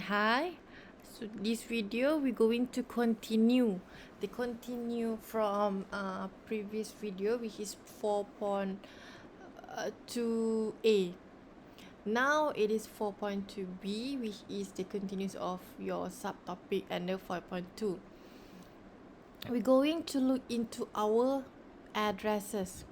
Hi. So this video we're going to continue from previous video, which is 4.2a. Now it is 4.2b, which is the continuous of your subtopic under 5.2. We're going to look into our addresses.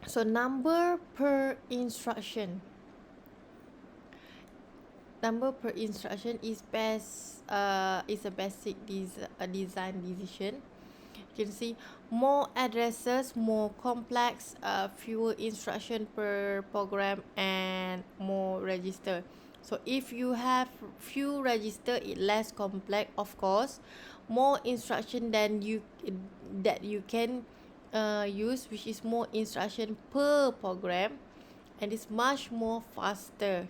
So number per instruction. Number per instruction is a basic design decision. You can see more addresses, more complex, fewer instruction per program, and more register. So if you have few register, it less complex, of course. More instruction than you can use, which is more instruction per program, and it's much more faster.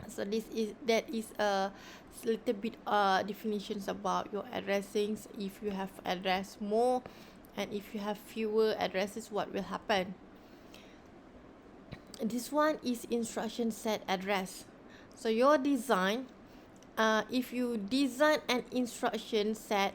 So that is a little bit definitions about your addressings. If you have address more and if you have fewer addresses, what will happen? This one is instruction set address. So your design, if you design an instruction set,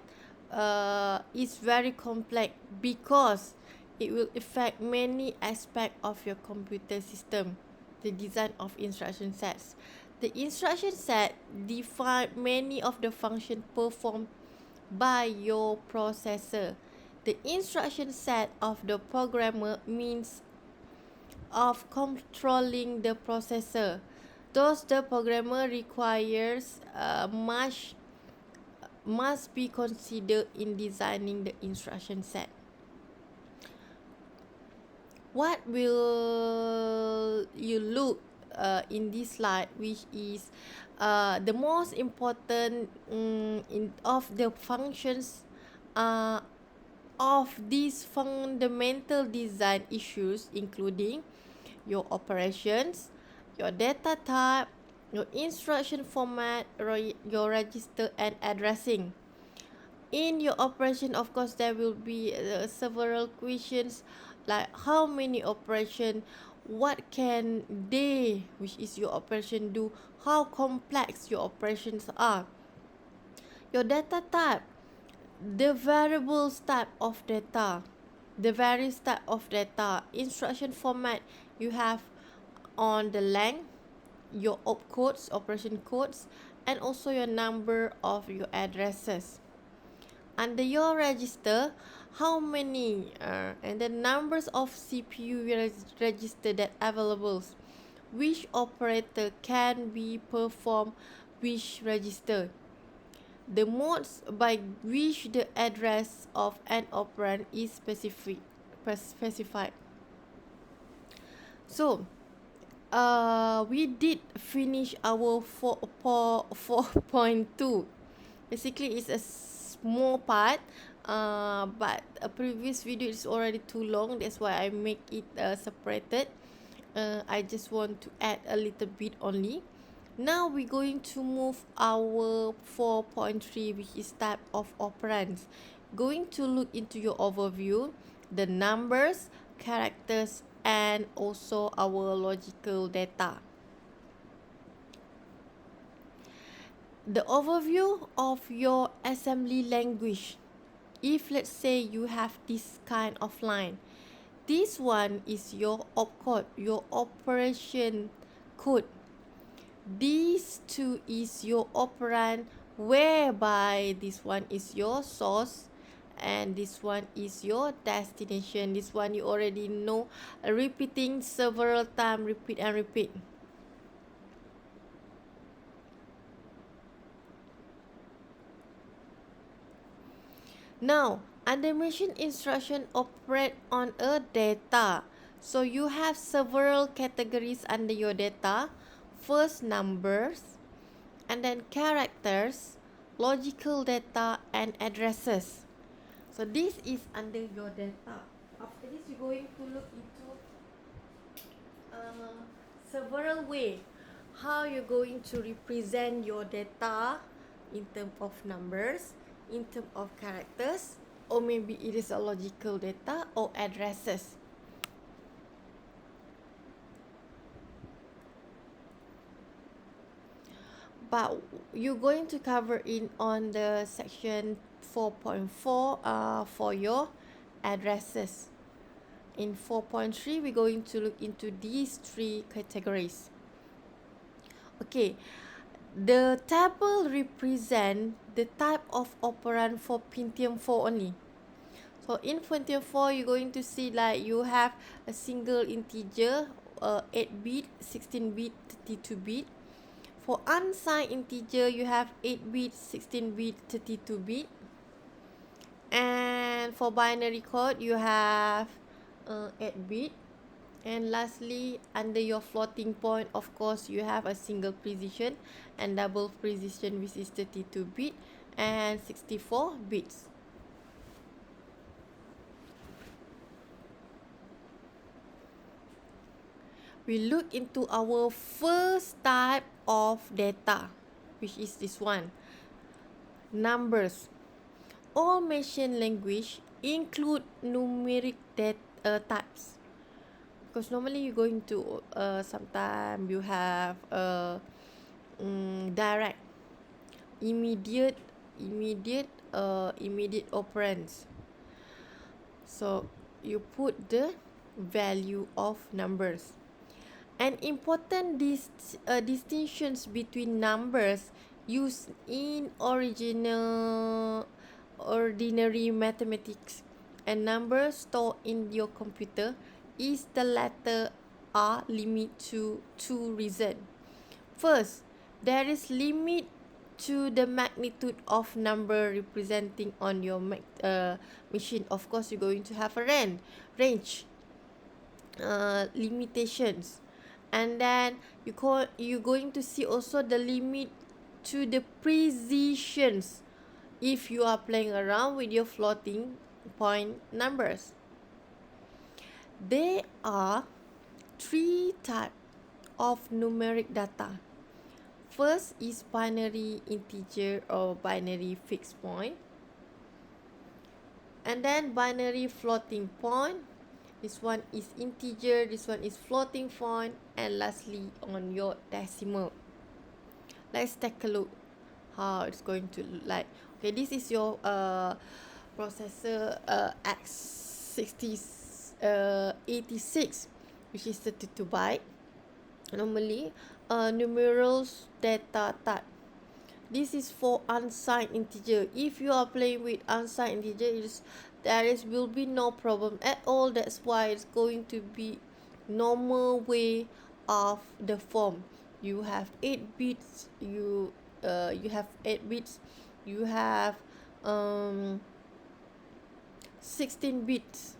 is very complex because it will affect many aspects of your computer system. The design of instruction sets. The instruction set define many of the functions performed by your processor. The instruction set of the programmer means of controlling the processor. Thus, the programmer requires must be considered in designing the instruction set. What will you look in this slide, which is the most important of the functions of these fundamental design issues, including your operations, your data type, your instruction format, your register and addressing. In your operation, of course, there will be several questions like how many operation, what can they, which is your operation, do, how complex your operations are. Your data type, the variables type of data, the various type of data, instruction format you have on the length, your opcodes, operation codes, and also your number of your addresses. Under your register, how many and the numbers of CPU register that available, which operator can be performed which register, the modes by which the address of an operand is specified. So we did finish our 4.2. Basically it's a small part, but a previous video is already too long, that's why I make it separated. I just want to add a little bit only. Now we're going to move our 4.3, which is type of operands. Going to look into your overview, the numbers, characters, and also our logical data. The overview of your assembly language. If let's say you have this kind of line, this one is your opcode, your operation code. These two is your operand, whereby this one is your source and this one is your destination. This one you already know, repeating several times, repeat and repeat. Now, animation instruction operate on a data. So you have several categories under your data. First, numbers, and then characters, logical data, and addresses. So this is under your data. After this, you're going to look into several ways how you're going to represent your data in terms of numbers, in terms of characters, or maybe it is a logical data or addresses. But you're going to cover in on the section 4.4 for your addresses. In 4.3, we're going to look into these three categories. Okay, the table represent the type of operand for Pentium 4 only. So in Pentium 4, you're going to see like you have a single integer, 8-bit, 16-bit, 32-bit. For unsigned integer, you have 8-bit, 16-bit, 32-bit. And for binary code, you have 8-bit. And lastly, under your floating point, of course, you have a single precision and double precision, which is 32-bit and 64 bits. We look into our first type of data, which is this one, numbers. All machine language include numeric types, because normally you're going to sometimes you have direct, immediate operands. So you put the value of numbers. An important distinctions between numbers used in ordinary mathematics and numbers stored in your computer is the latter are limit to two reasons. First, there is limit to the magnitude of number representing on your machine. Of course, you're going to have a range limitations. And then you're going to see also the limit to the precisions if you are playing around with your floating point numbers. There are three types of numeric data. First is binary integer or binary fixed point. And then binary floating point. This one is integer, this one is floating point, and lastly on your decimal. Let's take a look how it's going to look like. Okay, this is your processor X86, which is 32 byte. Normally, numerals data type. This is for unsigned integer. If you are playing with unsigned integer, will be no problem at all. That's why it's going to be normal way of the form. You have 8 bits. You have 8 bits. You have 16 bits.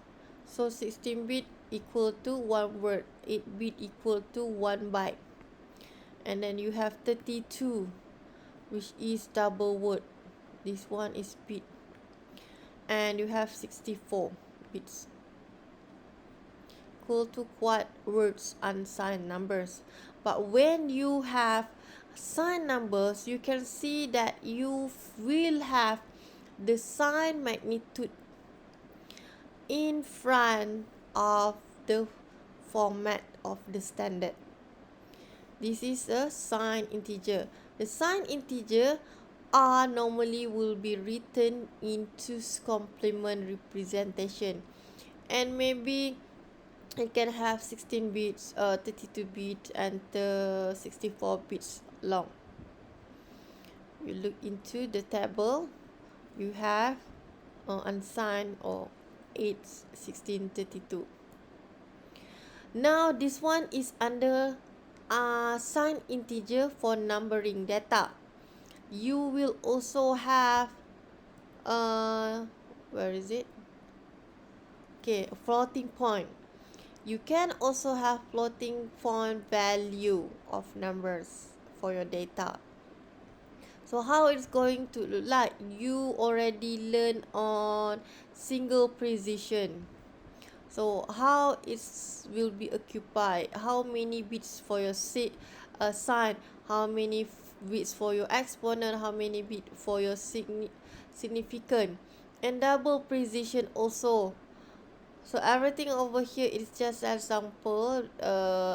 So 16 bit equal to 1 word. 8 bit equal to 1 byte. And then you have 32, which is double word. This one is bit. And you have 64 bits, equal to quad words unsigned numbers. But when you have signed numbers, you can see that you will have the sign magnitude in front of the format of the standard. This is a signed integer. The signed integer are normally will be written into complement representation, and maybe it can have 16 bits, 32 bits, and 64 bits long. You look into the table, you have unsigned or 8, 16, 32. Now this one is under signed integer for numbering data. You will also have where is it? Okay, floating point. You can also have floating point value of numbers for your data. So how it's going to look like? You already learned on single precision. So how it will be occupied? How many bits for your sign? How many bits for your exponent? How many bits for your significant? and double precision also. So everything over here is just an example,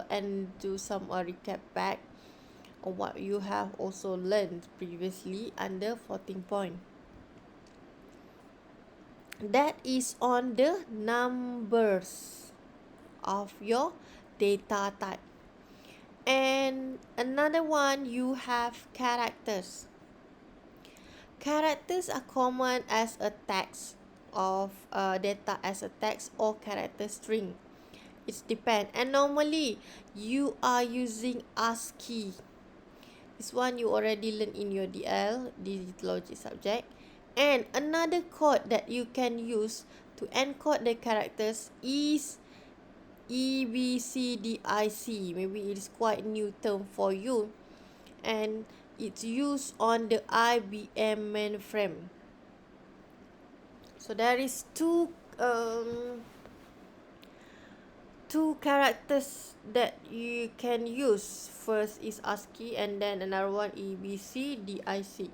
and do some recap back on what you have also learned previously under 14 point. That is on the numbers of your data type. And another one, you have characters. Characters are common as a text of data as a text or character string. It depends. And normally you are using ASCII. This one you already learned in your DL, digital logic subject. And another code that you can use to encode the characters is EBCDIC. Maybe it is quite new term for you, and it's used on the IBM mainframe. So there is two characters that you can use. First is ASCII and then another one EBCDIC.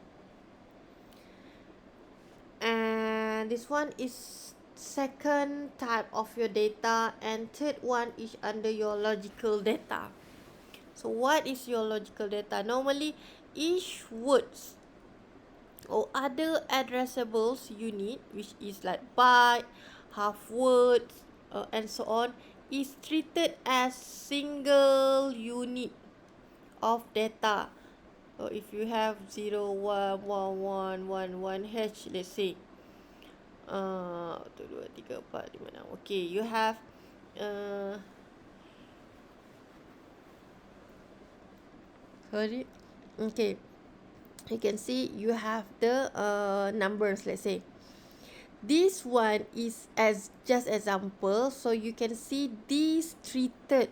And this one is second type of your data, and third one is under your logical data. So what is your logical data? Normally each words or other addressables unit, which is like byte, half words, and so on, is treated as single unit of data. So if you have 0, 1, 1, 1, 1, 1 H, let's say 1, 2, 3, 4, 5, 6. Okay, you have sorry. Okay, you can see you have the numbers. Let's say this one is as just example, so you can see this treated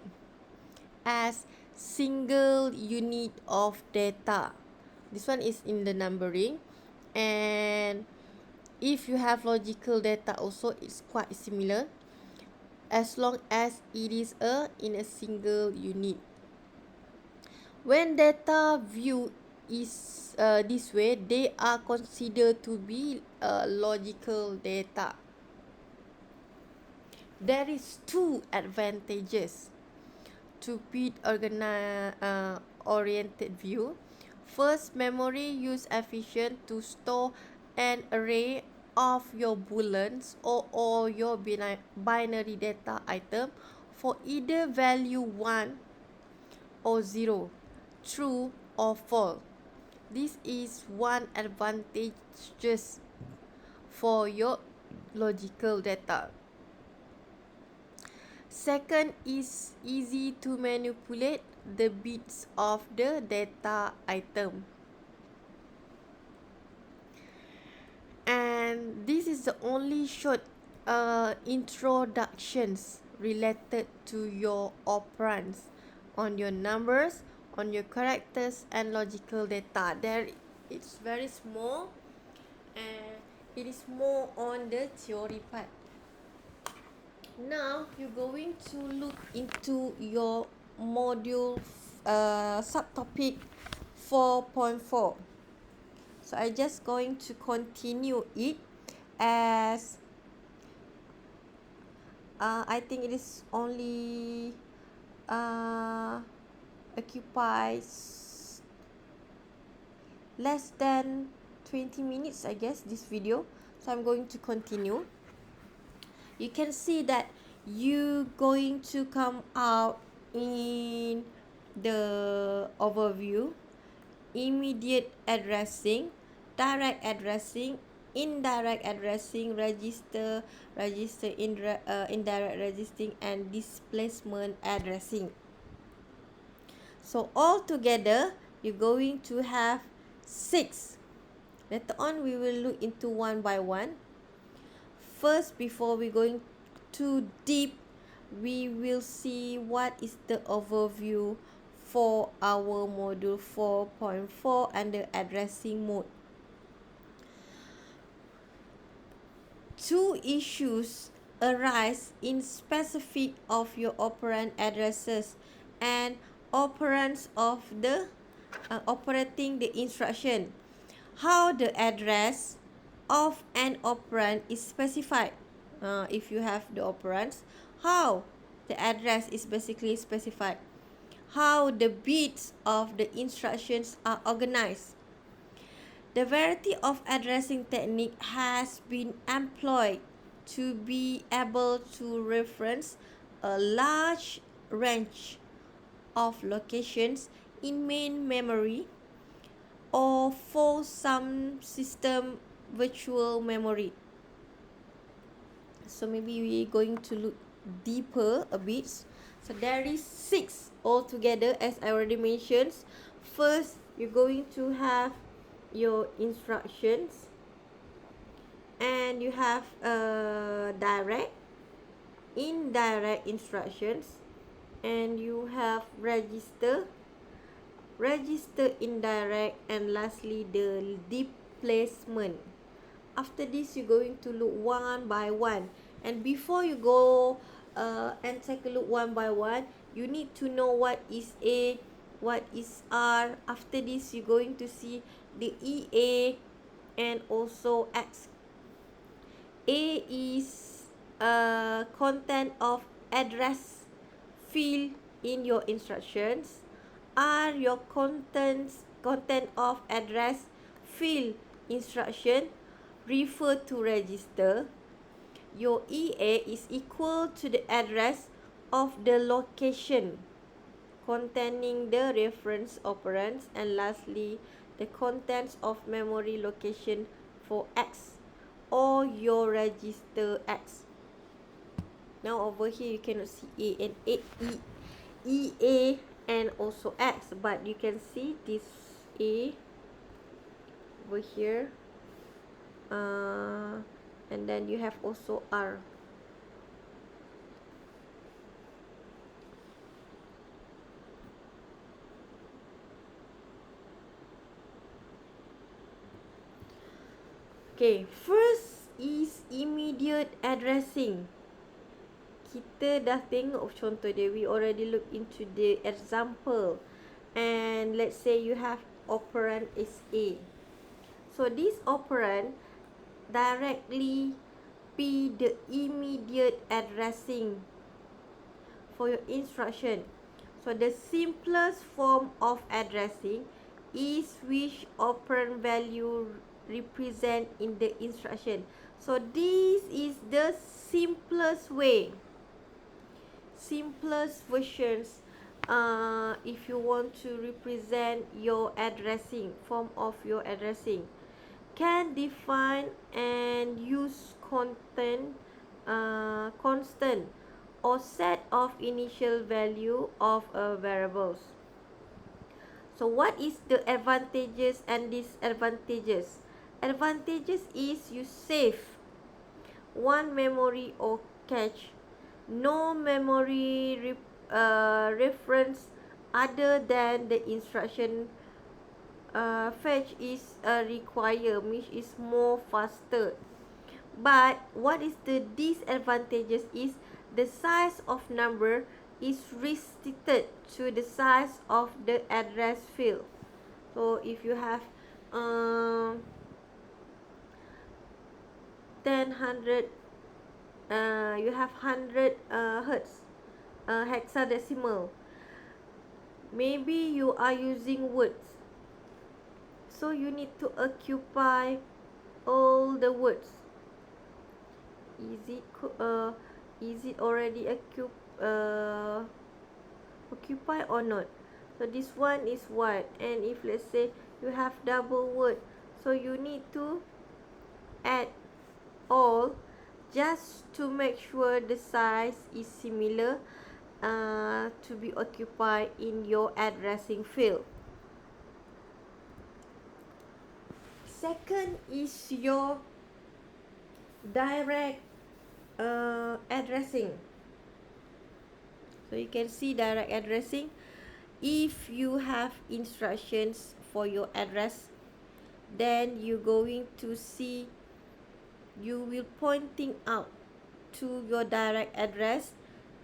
as single unit of data. This one is in the numbering, and if you have logical data also, it's quite similar as long as it is in a single unit. When data view is this way, they are considered to be logical data. There is two advantages to bit oriented view. First, memory use efficient to store an array of your booleans or your binary data item for either value 1 or 0, true or false. This is one advantage just for your logical data. Second is easy to manipulate the bits of the data item. And this is the only short introductions related to your operands on your numbers, on your characters and logical data. There it's very small, and it is more on the theory part. Now you're going to look into your module subtopic 4.4. So I just going to continue it as I think it is only occupies less than 20 minutes, I guess, this video. So I'm going to continue. You can see that you going to come out in the overview, immediate addressing, direct addressing, indirect addressing, register, indirect registering, and displacement addressing. So all together you're going to have 6. Later on we will look into one by one. First, before we going too deep, we will see what is the overview for our module 4.4 under addressing mode. Two issues arise in specific of your operand addresses and operands of the operating the instruction. How the address of an operand is specified. If you have the operands, how the address is basically specified, how the bits of the instructions are organized. The variety of addressing technique has been employed to be able to reference a large range of locations in main memory or for some system virtual memory. So maybe we're going to look deeper a bit. So there is 6 altogether, as I already mentioned. First, you're going to have your instructions, and you have direct, indirect instructions, and you have register indirect, and lastly the displacement. After this, you're going to look one by one, and before you go and take a look one by one, you need to know what is A, what is R. After this, you're going to see the EA and also X. A is content of address field in your instructions. R, your content of address field instruction refer to register. Your EA is equal to the address of the location containing the reference operands, and lastly the contents of memory location for X or your register X. Now over here you cannot see A and EA and also X, but you can see this A over here, and then you have also R. Okay, first is immediate addressing. Kita dah tengok contoh dia. We already look into the example. And let's say you have operand is A. So this operand directly be the immediate addressing for your instruction. So the simplest form of addressing is which operand value represent in the instruction. So this is the simplest way, simplest versions if you want to represent your addressing, form of your addressing. Can define and use constant or set of initial value of variables. So what is the advantages and disadvantages? Advantages is you save one memory or cache, no memory reference other than the instruction fetch is required, which is more faster. But what is the disadvantages is the size of number is restricted to the size of the address field. So if you have 100 you have 100 hertz hexadecimal, maybe you are using words, so you need to occupy all the words. Is it already occupy or not? So this one is what, and if let's say you have double word, so you need to add all just to make sure the size is similar to be occupied in your addressing field. Second is your direct addressing. So you can see direct addressing. If you have instructions for your address, then you're going to see, you will pointing out to your direct address.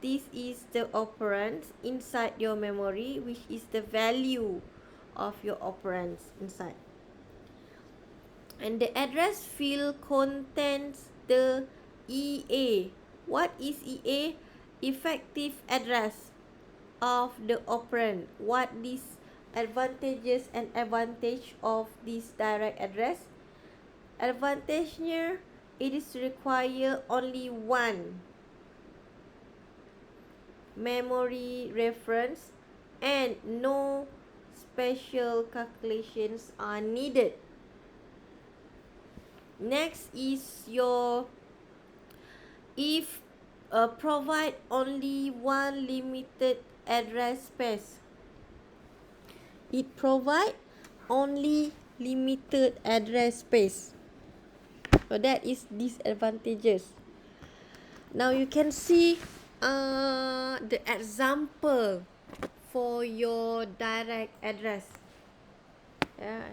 This is the operands inside your memory, which is the value of your operands inside. And the address field contains the EA. What is EA? Effective address of the operand. What disadvantages and advantage of this direct address? Advantage-nya, it is require only one memory reference and no special calculations are needed. Next is your if provide only one limited address space. It provide only limited address space. So that is disadvantages. Now you can see the example for your direct address. Yeah.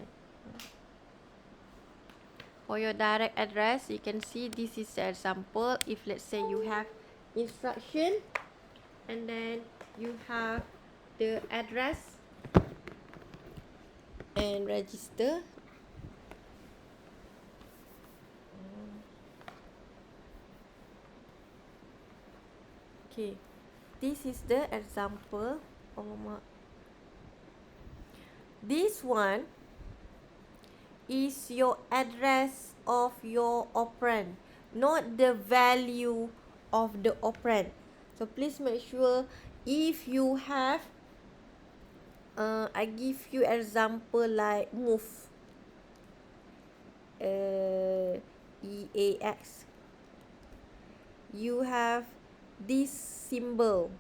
For your direct address, you can see this is the example. If let's say you have instruction and then you have the address and register. Okay, this is the example. This one is your address of your operand, not the value of the operand. So please make sure if you have I give you example like move EAX. You have this symbol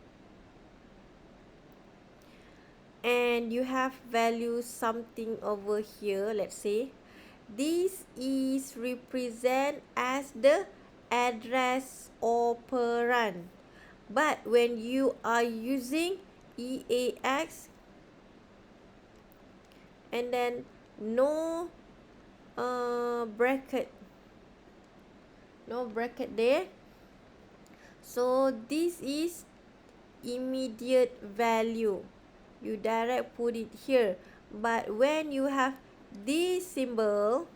and you have value something over here. Let's say this is represent as the address operand, but when you are using EAX and then no bracket there, so this is immediate value, you direct put it here. But when you have this symbol,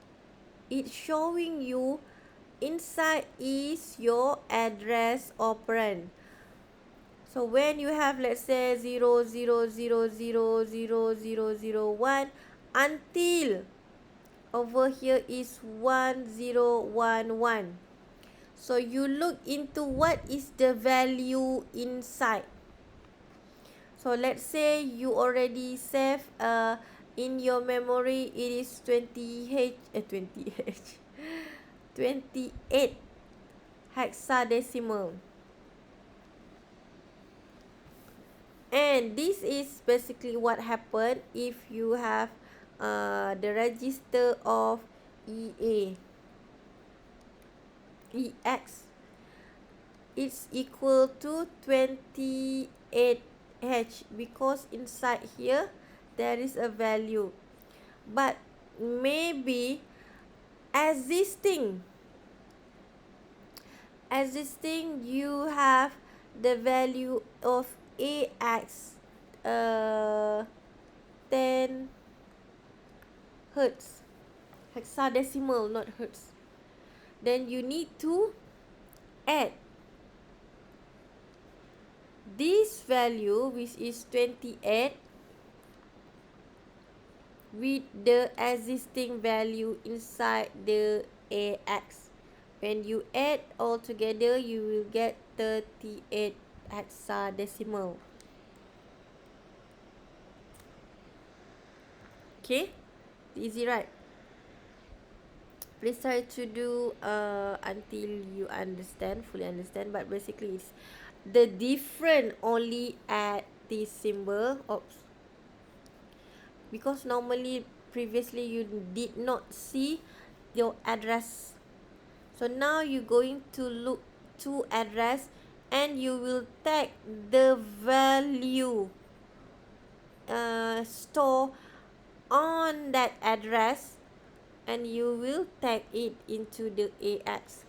it's showing you inside is your address operand. So when you have, let's say 0000000001 until over here is 1011. So you look into what is the value inside. So let's say you already save in your memory, it is 28 hexadecimal. And this is basically what happened if you have the register of EX. It's equal to 28H because inside here there is a value. But maybe existing you have the value of AX 10 hertz, hexadecimal, not hertz. Then you need to add this value, which is 28, with the existing value inside the AX. When you add all together, you will get 38 hexadecimal. Okay, easy, right? Please try to do until you fully understand. But basically, it's the different only at this symbol. Oops. Because normally, previously, you did not see your address. So now you're going to look to address and you will tag the value store on that address and you will tag it into the AX.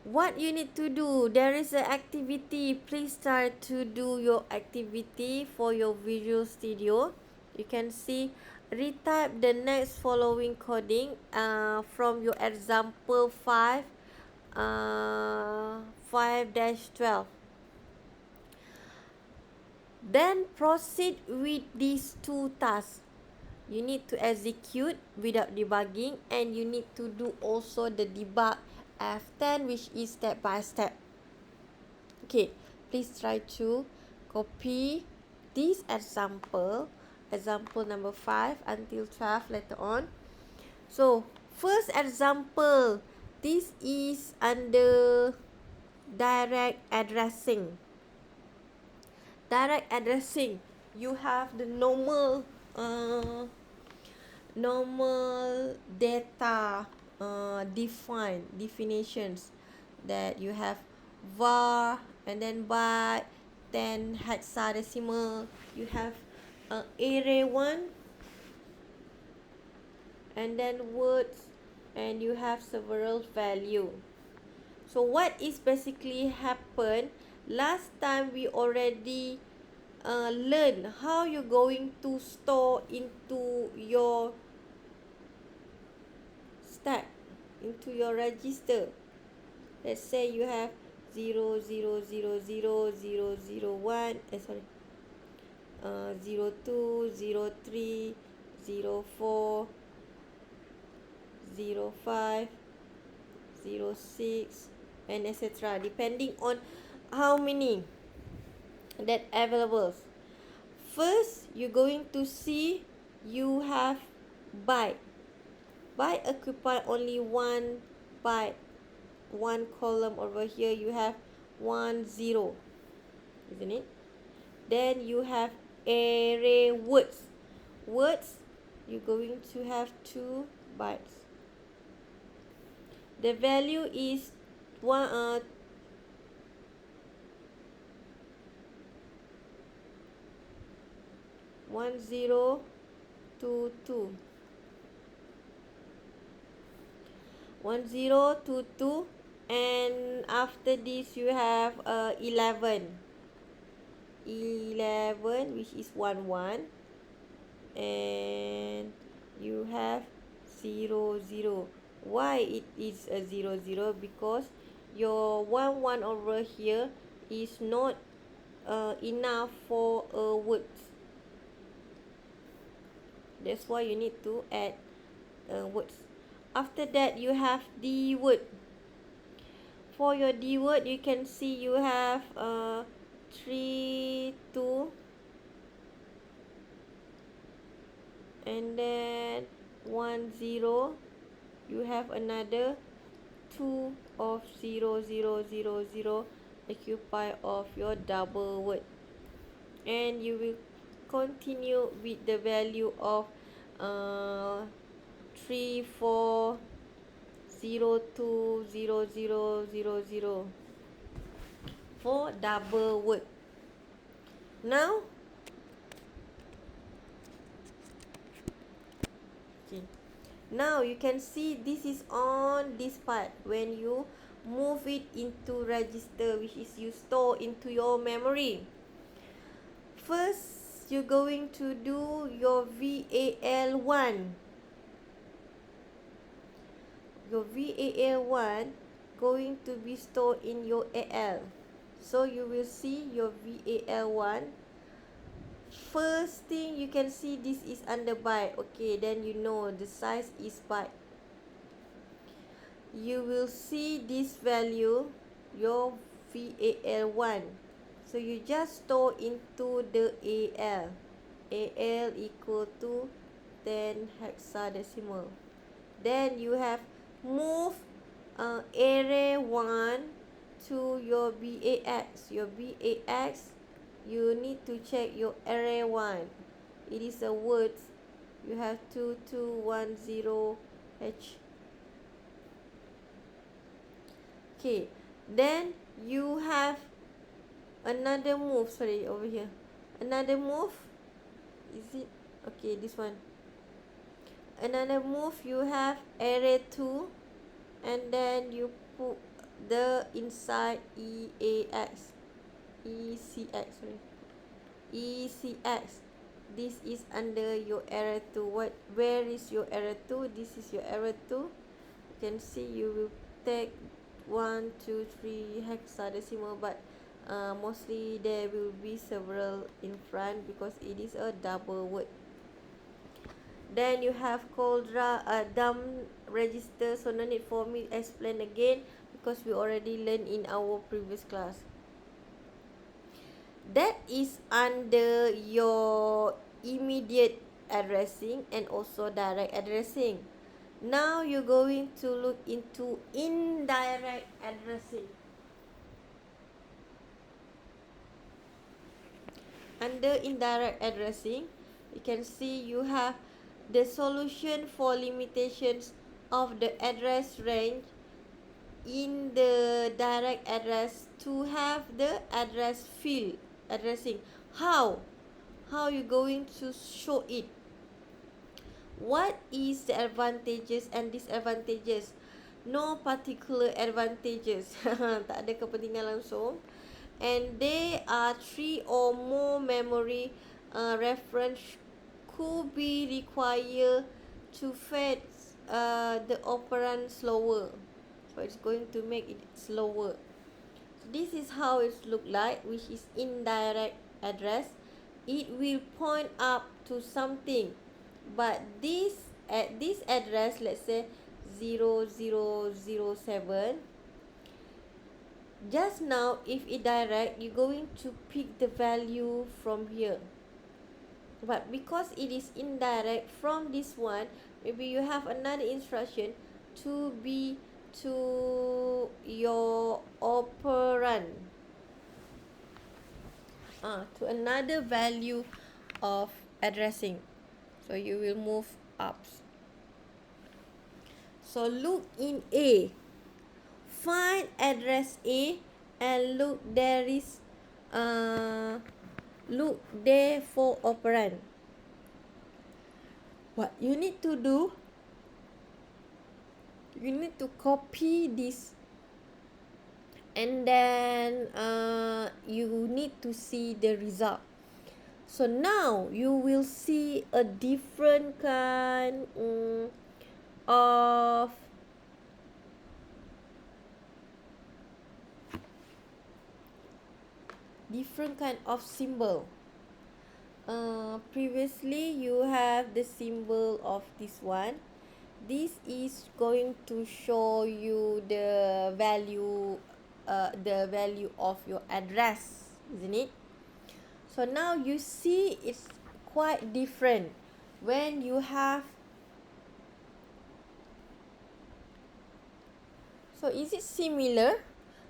What you need to do, there is an activity. Please start to do your activity for your Visual Studio. You can see retype the next following coding from your example 5 5-12. Then proceed with these two tasks. You need to execute without debugging, and you need to do also the debug F10, which is step by step. Okay, please try to copy this example number 5 until 12 later on. So first example, this is under direct addressing. Direct addressing, you have the normal data definitions that you have var and then byte, then hexadecimal, you have array 1 and then words, and you have several value. So what is basically happened, last time we already learn how you're going to store into your stack, into your register. Let's say you have 0, 0, 0, 0, 0, 0, 1, 0, 2, 0, 3, 0, 4, 0, 5, 0, 6, and etc. Depending on how many that available. First, you're going to see you have byte. Byte occupy only one byte. One column over here, you have 1, 0, isn't it? Then you have array words. Words, you're going to have 2 bytes. The value is 1 0 2 2 1 0 2 2, and after this you have 11, which is 1 1, and you have 0 0. Why it is a 0 0? Because your 1 1 over here is not enough for a word. That's why you need to add words. After that, you have D word. For your D word, you can see you have 3 2, and then 1 0. You have another 2 of 0 0 0 0 occupy of your double word, and you will continue with the value of 3 4 0 2 0 0 0 0 for double word. Now, okay, now you can see this is on this part when you move it into register, which is you store into your memory. First, you're going to do your VAL1. Your VAL1 going to be stored in your AL. So you will see your VAL1. First thing you can see, this is under byte. Okay, then you know the size is byte. You will see this value, your VAL1. So you just store into the AL. AL equal to 10 hexadecimal. Then you have move array 1 to your BAX. Your BAX, you need to check your array 1. It is a word. You have 2210 H. Okay, then you have another move. Sorry, over here. Another move. Is it? Okay, this one. Another move, you have array 2, and then you put the inside ECX, sorry, ECX. this is under your array 2. Where is your array 2? This is your array 2. You can see you will take 1, 2, 3 hexadecimal, but mostly there will be several in front because it is a double word. Then you have dumb register, so no need for me to explain again because we already learned in our previous class. That is under your immediate addressing and also direct addressing. Now you're going to look into indirect addressing. Under indirect addressing, you can see you have the solution for limitations of the address range in the direct address to have the address field addressing. How you going to show it? What is the advantages and disadvantages? No particular advantages. Tak ada kepentingan langsung. And there are 3 or more memory reference could be required to fetch the operand slower. So it's going to make it slower. So this is how it look like, which is indirect address. It will point up to something, but at this address, let's say 0007, just now if it direct, you're going to pick the value from here. But because it is indirect from this one, maybe you have another instruction to be to your operand, to another value of addressing. So you will move up. So look in A. Find address A and look there for operand. What you need to do, you need to copy this, and then you need to see the result. So now you will see a different kind of symbol. Previously you have the symbol of this one. This is going to show you the value of your address, isn't it? So now you see it's quite different when you have. So is it similar?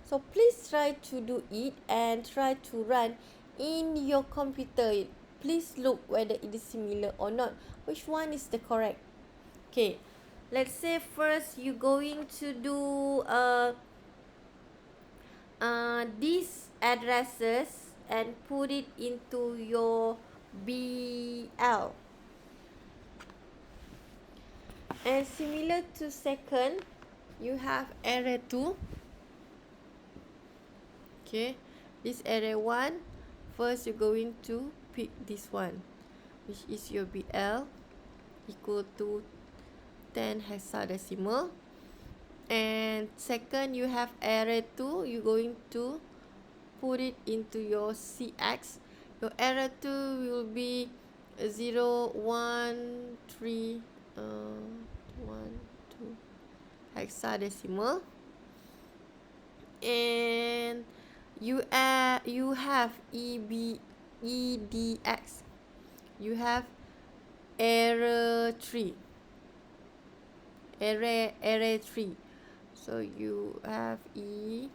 So please try to do it and try to run in your computer. Please look whether it is similar or not. Which one is the correct? Okay, let's say first you're going to do these addresses and put it into your BL. And similar to second, you have array 2. Okay, this array 1, first you're going to pick this one, which is your BL, equal to 10 hexadecimal. And second, you have array 2, you're going to put it into your CX. Your array 2 will be 0, 1, 3, 1, 2 hexadecimal. And you have EDX. You have array 3. Array 3. So you have EDX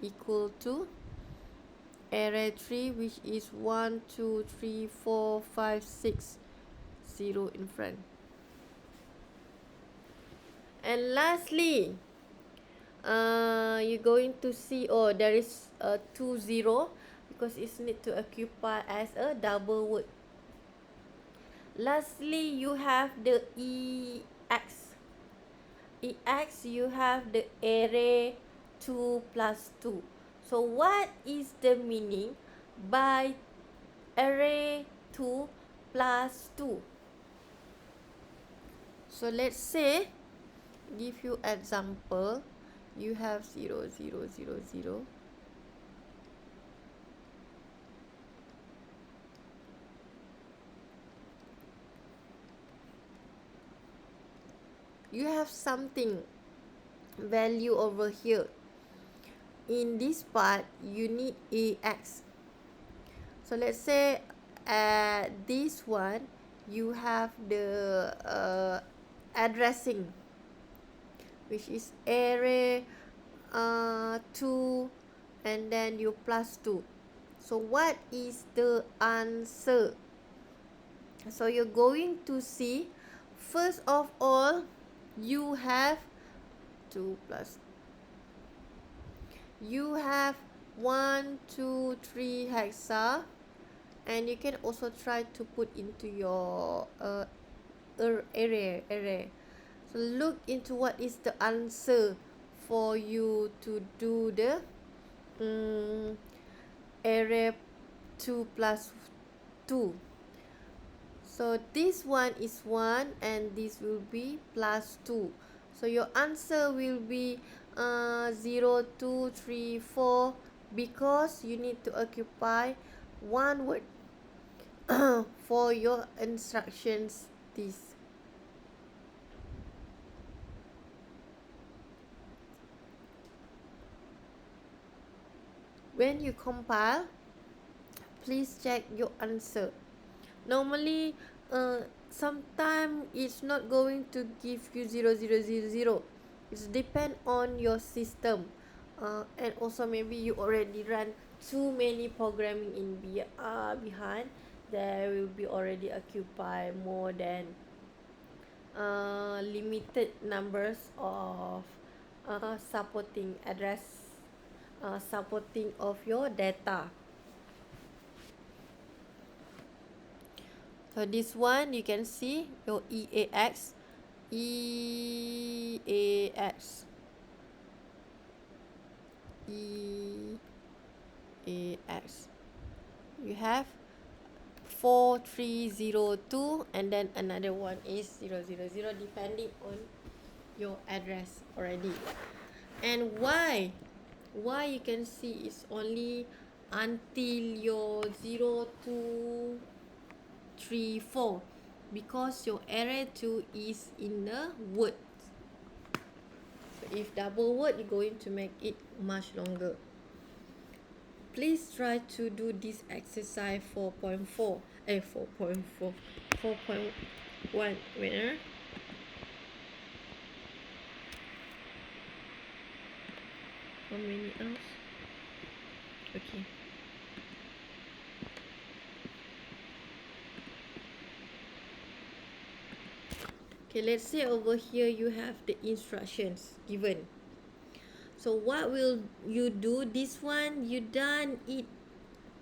equal to array 3, which is 1, 2, 3, 4, 5, 6, 0 in front. And lastly, you're going to see, there is a 2, 0 because it's need to occupy as a double word. Lastly, you have the EX. EX, you have the array 2 plus 2. So what is the meaning? by array 2 plus 2. So let's say, give you example, you have 0, 0, 0, 0. You have something value over here. In this part, you need AX. So let's say at this one, you have the addressing, which is array 2 and then you plus 2. So what is the answer? So you're going to see, first of all, you have 2 plus. You have 1, 2, 3 hexa, and you can also try to put into your array. So look into what is the answer for you to do the array 2 plus 2. So this one is 1 and this will be plus 2. So your answer will be 0, 2, 3, 4, because you need to occupy one word for your instructions. This. When you compile, please check your answer. Normally, sometimes it's not going to give you 0, 0, 0, 0. It depends on your system, and also maybe you already run too many programming in behind. There will be already occupy more than limited numbers of supporting address, supporting of your data. So this one you can see your EAX. You have 4302 and then another one is 000, depending on your address already. And why you can see is only until your 0, 2, 3, 4, because your array 2 is in the word. So if double word, you're going to make it much longer. Please try to do this exercise 4.4. 4.4. 4.1. Wait. How many else? Okay. Okay, let's say over here you have the instructions given. So what will you do? This one you done it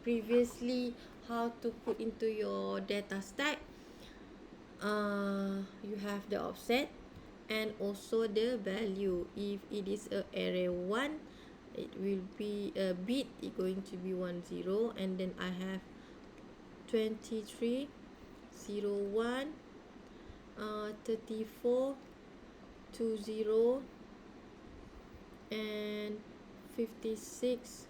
previously, how to put into your data stack. You have the offset and also the value. If it is a array 1, it will be a bit, it's going to be 10, and then I have 23, 01, 34, 20, and 56,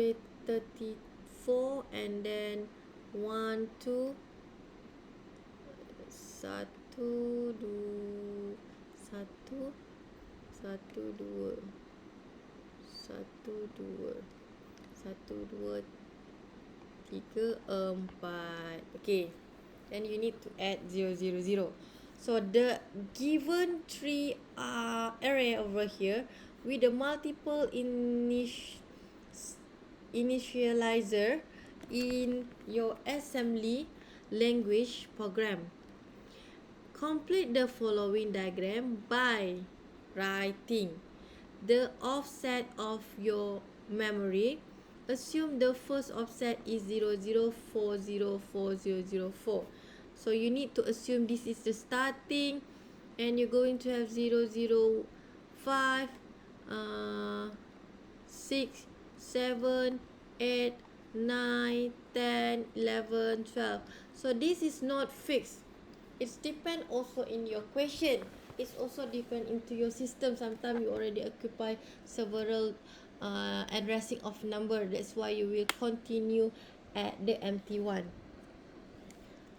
34, and then 1, 2, 1, 2, 1, 2, 3, 4. Okay, then you need to add 0, 0, 0. So the given three array over here with the multiple initializer in your assembly language program. Complete the following diagram by writing the offset of your memory. Assume the first offset is 00404004. So you need to assume this is the starting, and you're going to have 005, 6, 7, 8, 9, 10, 11, 12. So this is not fixed. It's depend also in your question. It's also depend into your system. Sometimes you already occupy several addressing of number. That's why you will continue at the empty one.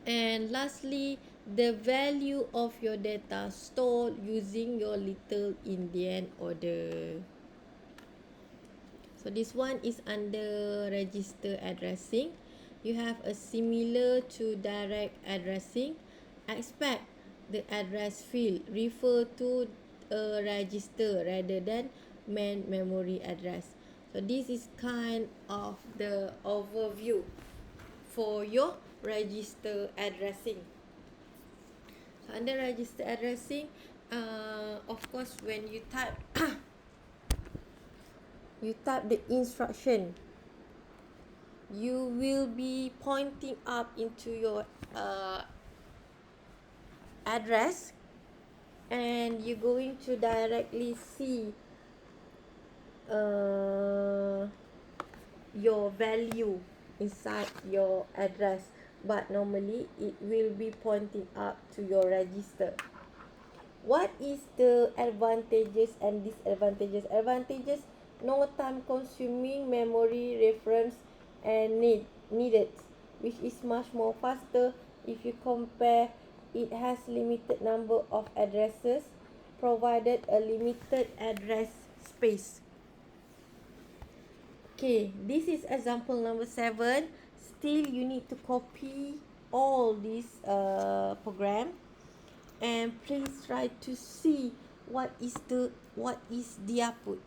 And lastly, the value of your data stored using your little Indian order. So this one is under register addressing. You have a similar to direct addressing. Expect the address field refer to a register rather than main memory address. So this is kind of the overview for your register addressing. So under register addressing, of course, when you type you type the instruction, you will be pointing up into your address, and you're going to directly see your value inside your address, but normally it will be pointing up to your register. What is the advantages and disadvantages? Advantages: no time consuming memory reference and needed, which is much more faster if you compare. It has limited number of addresses, provided a limited address space. Okay, this is example number 7. Still, you need to copy all this program, and please try to see what is the output.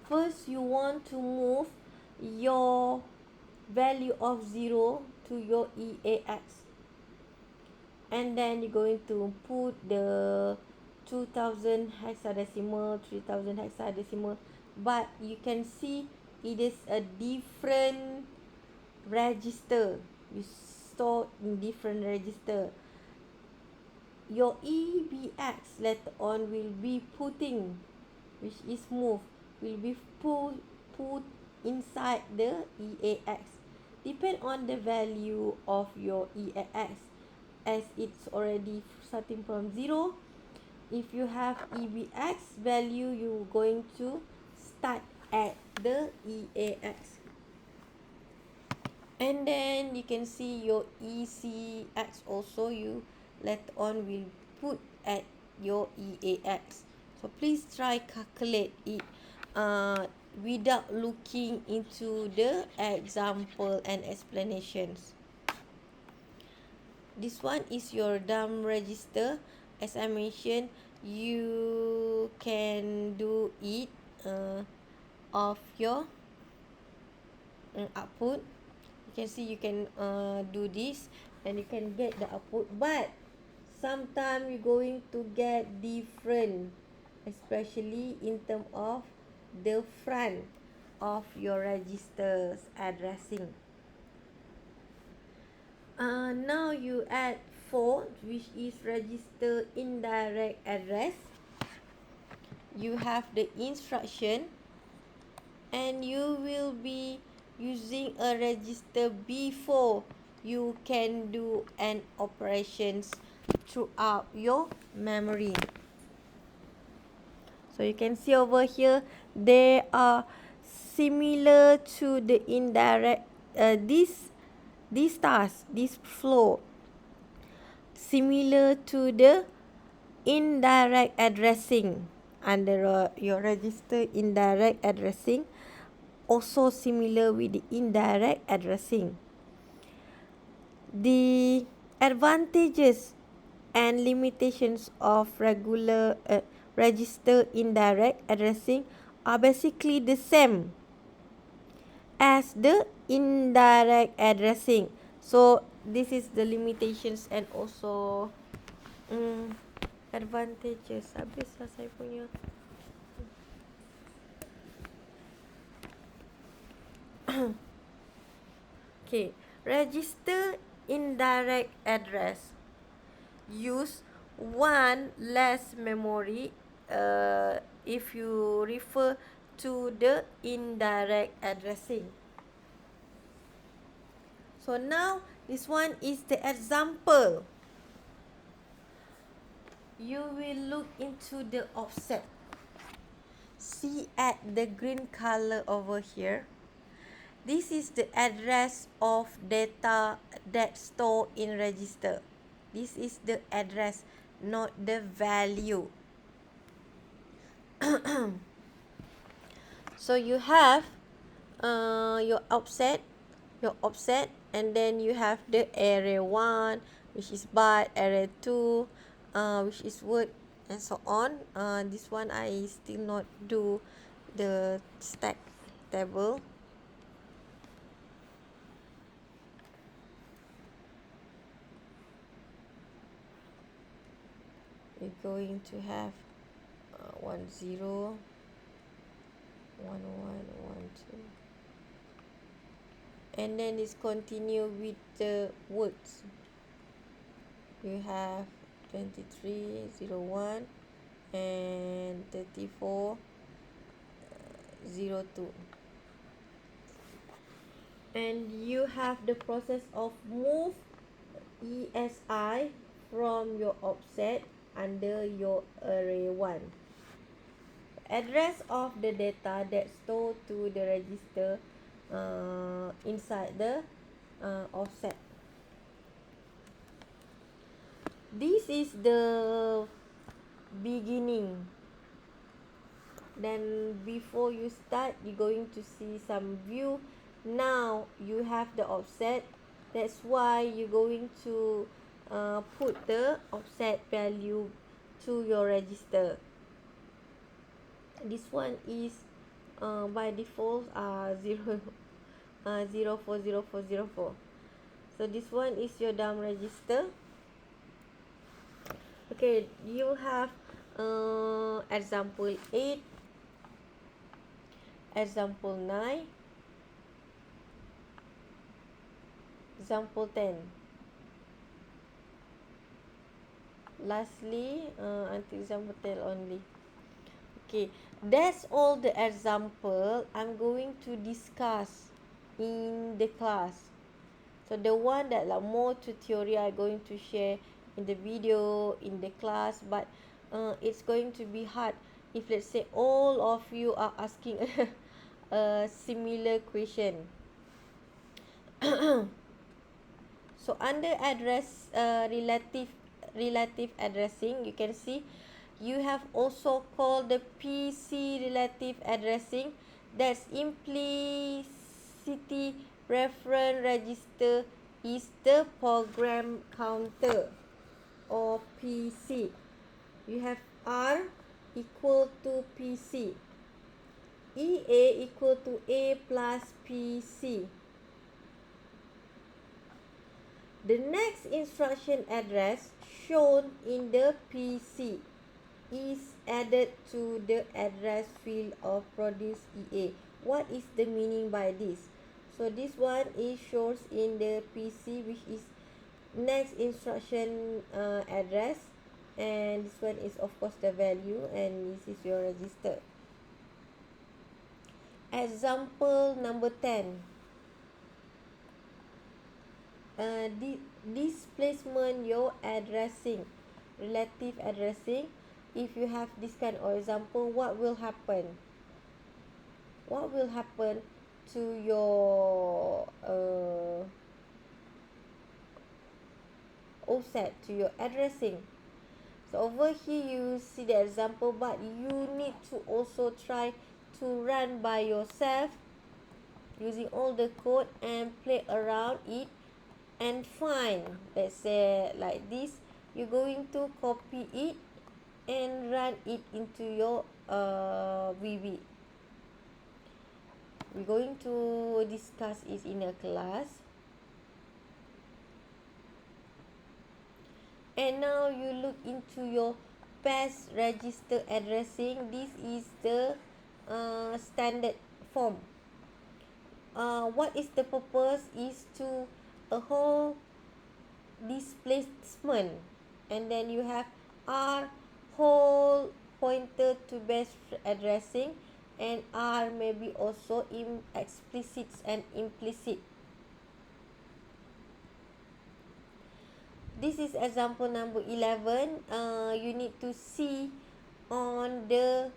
First, you want to move your value of 0 to your EAX, and then you're going to put the 2000 hexadecimal, 3000 hexadecimal, but you can see it is a different register. You store in different register. Your EBX later on will be putting, which is move, will be put inside the EAX. Depend on the value of your EAX, as it's already starting from 0. If you have EBX value, you're going to start at the EAX. And then you can see your ECX also, you later on will put at your EAX. So please try calculate it without looking into the example and explanations. This one is your dumb register. As I mentioned, you can do it of your output. You can see you can do this and you can get the output, but sometimes you're going to get different, especially in terms of the front of your registers addressing. Now you add 4, which is register indirect address. You have the instruction, and you will be using a register before you can do an operations throughout your memory. So you can see over here, they are similar to the indirect this task, this flow, similar to the indirect addressing. Under your register indirect addressing, also similar with the indirect addressing. The advantages and limitations of regular register indirect addressing are basically the same as the indirect addressing. So this is the limitations and also advantages. Habislah saya punya. Okay, register indirect address use one less memory if you refer to the indirect addressing. So now this one is the example. You will look into the offset. See at the green color over here. This is the address of data that stored in register. This is the address, not the value. So you have your offset, and then you have the array 1, which is byte, array 2, which is word, and so on. This one I still not do the stack table. We're going to have 1 0 1 1 1 2, and then it's continue with the words. You have 23 01 and 34 02, and you have the process of move ESI from your offset under your array 1. Address of the data that stored to the register inside the offset. This is the beginning. Then before you start, you're going to see some view. Now you have the offset. That's why you're going to put the offset value to your register. This one is by default 040404. So this one is your dumb register. Okay, you have example 8, example 9, example 10. Lastly, until example 10 only. Okay, that's all the example I'm going to discuss in the class. So the one that like more to theory I'm going to share in the video, in the class, but it's going to be hard if let's say all of you are asking a similar question. So under address relative addressing, you can see you have also called the PC relative addressing. That's implicit reference register is the program counter, or PC. You have R equal to PC, EA equal to A plus PC. The next instruction address shown in the PC is added to the address field of produce EA. What is the meaning by this? So this one is shows in the PC, which is next instruction address, and this one is of course the value, and this is your register. Example number 10. Displacement your addressing, relative addressing. If you have this kind of example, what will happen? What will happen to your offset, to your addressing? So over here you see the example, but you need to also try to run by yourself using all the code and play around it and find. Let's say like this, you're going to copy it and run it into your VB. We're going to discuss it in a class. And now you look into your best register addressing. This is the standard form. What is the purpose is to a whole displacement, and then you have R whole pointer to base addressing, and R may be also explicit and implicit. This is example number 11. You need to see on the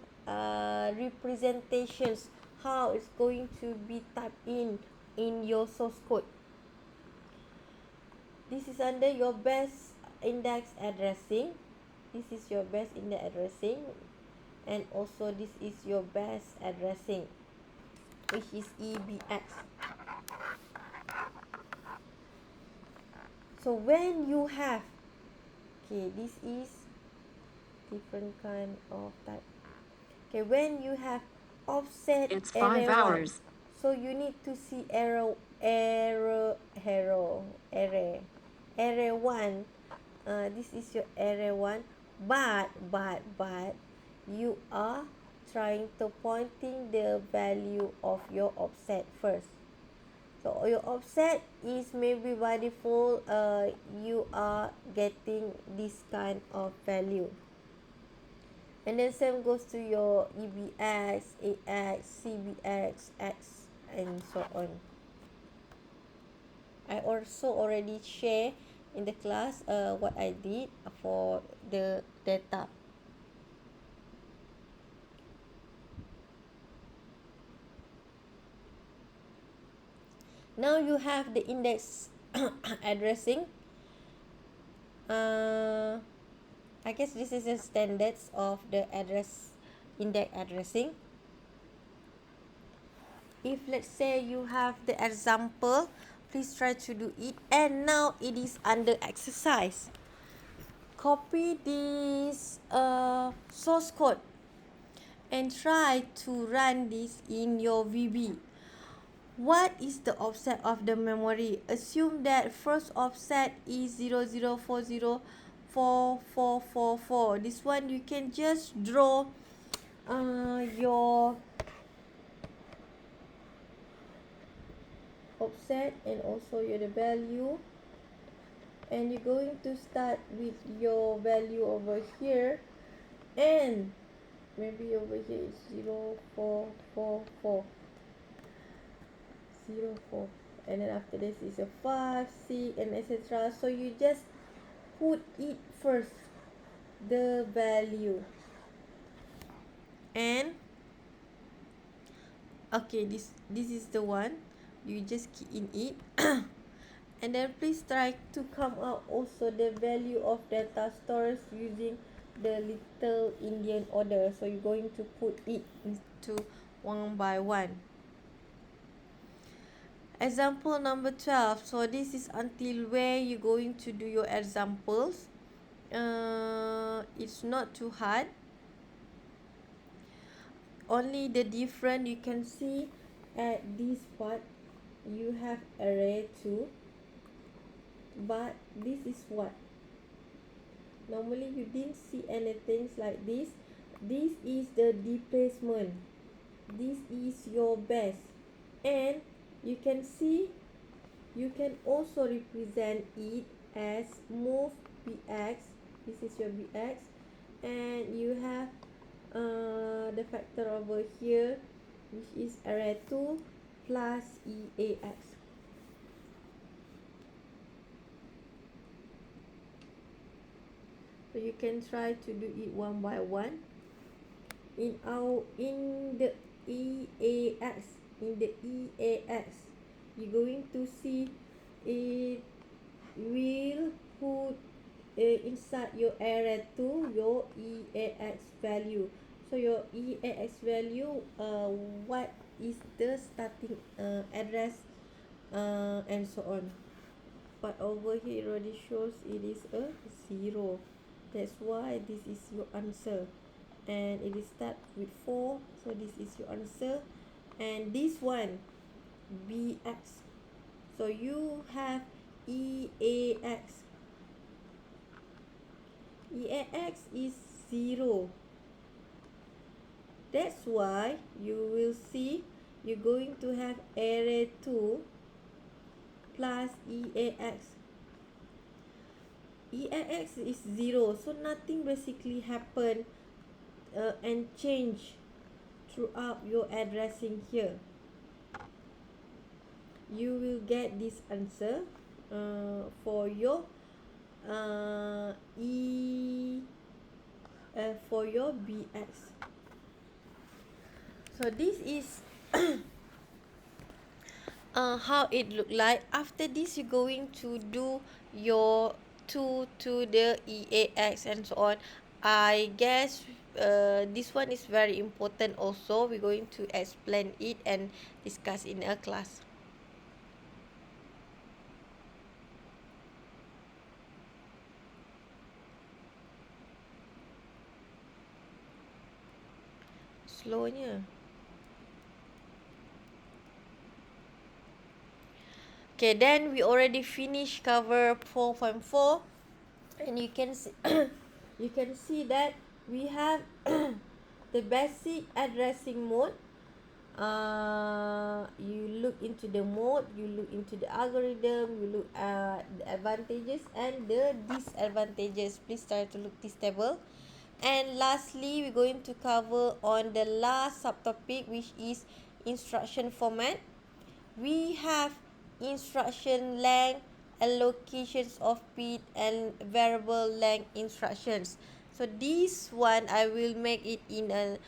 representations how it's going to be typed in your source code. This is under your best index addressing. This is your best index addressing, and also this is your best addressing, which is EBX. So when you have, okay, this is different kind of type. Okay, when you have offset array 1, so you need to see array 1. This is your array 1, but you are trying to pointing the value of your offset first. So your offset is maybe by default you are getting this kind of value. And then same goes to your EBX, AX, CBX, X, and so on. I also already share in the class what I did for the data. Now you have the index addressing. I guess this is the standards of the index addressing. If let's say you have the example, please try to do it. And now it is under exercise. Copy this source code and try to run this in your VB. What is the offset of the memory? Assume that first offset is 00404444. This one you can just draw your offset and also your value, and you're going to start with your value over here, and maybe over here is 0444. 04, and then after this is a 5, 6, and etc. So you just put it first, the value, and okay, this is the one. You just key in it and then please try to come out also the value of data stores using the little Indian order. So you're going to put it into one by one. Example number 12. So this is until where you're going to do your examples. It's not too hard. Only the difference you can see at this part, you have array 2, but this is what? Normally you didn't see anything like this. This is the displacement. This is your base. And you can see, you can also represent it as move bx. This is your bx, and you have the factor over here, which is array 2 plus EAX. So you can try to do it one by one. In the EAX, you're going to see it will put inside your array 2 your EAX value. So your EAX value, what is the starting address and so on. But over here it already shows it is a 0. That's why this is your answer. And it is start with 4, so this is your answer. And this one, BX. So you have EAX. EAX is 0. That's why you will see you're going to have array 2 plus EAX. EAX is 0, so nothing basically happened and change throughout your addressing here, you will get this answer for your for your BX. So this is how it look like. After this, you're going to do your 2 to the EAX and so on. I guess this one is very important also. We're going to explain it and discuss in a class. Slownya. Okay, then we already finished cover 4.4, and you can see you can see that we have the basic addressing mode. You look into the mode, you look into the algorithm, you look at the advantages and the disadvantages. Please try to look this table. And lastly, we're going to cover on the last subtopic, which is instruction format. We have instruction length, allocations of bit, and variable length instructions. So this one I will make it in a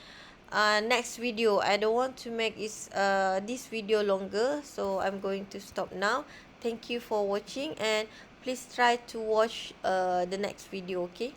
next video. I don't want to make this video longer, so I'm going to stop now. Thank you for watching, and please try to watch the next video. Okay.